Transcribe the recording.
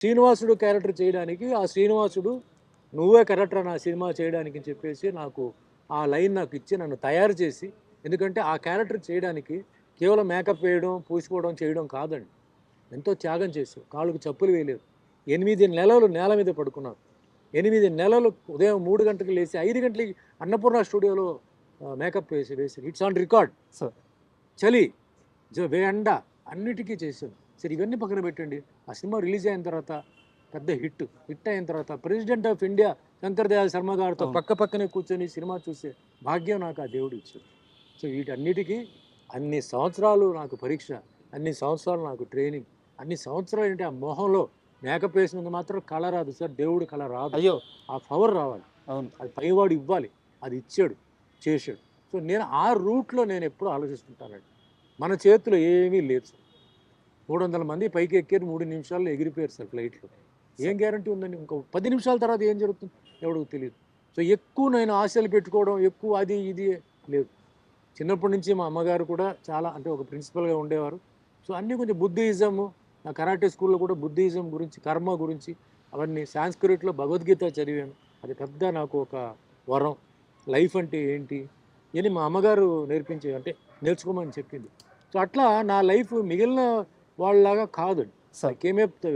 శ్రీనివాసుడు క్యారెక్టర్ చేయడానికి ఆ శ్రీనివాసుడు నువ్వే కరెక్టర్ నా సినిమా చేయడానికి అని చెప్పేసి నాకు ఆ లైన్ నాకు ఇచ్చి నన్ను తయారు చేసి, ఎందుకంటే ఆ క్యారెక్టర్ చేయడానికి కేవలం మేకప్ వేయడం, పూసుకోవడం, చేయడం కాదండి. ఎంతో త్యాగం చేశారు. కాళ్ళకు చెప్పులు వేయలేదు. 8 నెలలు నేల మీద పడుకున్నారు. 8 నెలలు ఉదయం 3 గంటలకు లేచి 5 గంటలకి అన్నపూర్ణ స్టూడియోలో మేకప్ వేశారు. It's on record. సార్ చలి, ఎండ అన్నిటికీ చేశాను. సరే ఇవన్నీ పక్కన పెట్టండి. ఆ సినిమా రిలీజ్ అయిన తర్వాత పెద్ద హిట్ అయిన తర్వాత president of India Shankar Dayal Sharma గారితో పక్క పక్కనే కూర్చొని సినిమా చూసే భాగ్యం నాకు ఆ దేవుడు ఇచ్చాడు. సో వీటన్నిటికీ అన్ని సంవత్సరాలు నాకు పరీక్ష, అన్ని సంవత్సరాలు నాకు ట్రైనింగ్, అన్ని సంవత్సరాలు ఏంటి ఆ మొహంలో మేకప్ వేసినందుకు మాత్రం కళ రాదు సార్, దేవుడు కళ రాదు. అయ్యో ఆ పవర్ రావాలి, అవును అది పైవాడు ఇవ్వాలి, అది ఇచ్చాడు, చేశాడు. సో నేను ఆ రూట్లో నేను ఎప్పుడూ ఆలోచిస్తుంటానండి. మన చేతిలో ఏమీ లేదు సార్. 300 మంది పైకి ఎక్కారు, 3 నిమిషాల్లో ఎగిరిపోయారు సార్ ఫ్లైట్లో. ఏం గ్యారంటీ ఉందండి? ఇంకో 10 నిమిషాల తర్వాత ఏం జరుగుతుంది ఎవడికి తెలియదు. సో ఎక్కువ నేను ఆశలు పెట్టుకోవడం, ఎక్కువ అది ఇది లేదు. చిన్నప్పటి నుంచి మా అమ్మగారు కూడా చాలా అంటే ఒక ప్రిన్సిపల్గా ఉండేవారు. సో అన్నీ కొంచెం బుద్ధిజము, నా కరాటే స్కూల్లో కూడా బుద్ధిజం గురించి, కర్మ గురించి అవన్నీ, సాంస్క్రిట్లో భగవద్గీత చదివాను. అది పెద్ద నాకు ఒక వరం. లైఫ్ అంటే ఏంటి అని మా అమ్మగారు నేర్పించే అంటే నేర్చుకోమని చెప్పింది. సో అట్లా నా లైఫ్ మిగిలిన వాళ్ళలాగా కాదండి. Sir I came up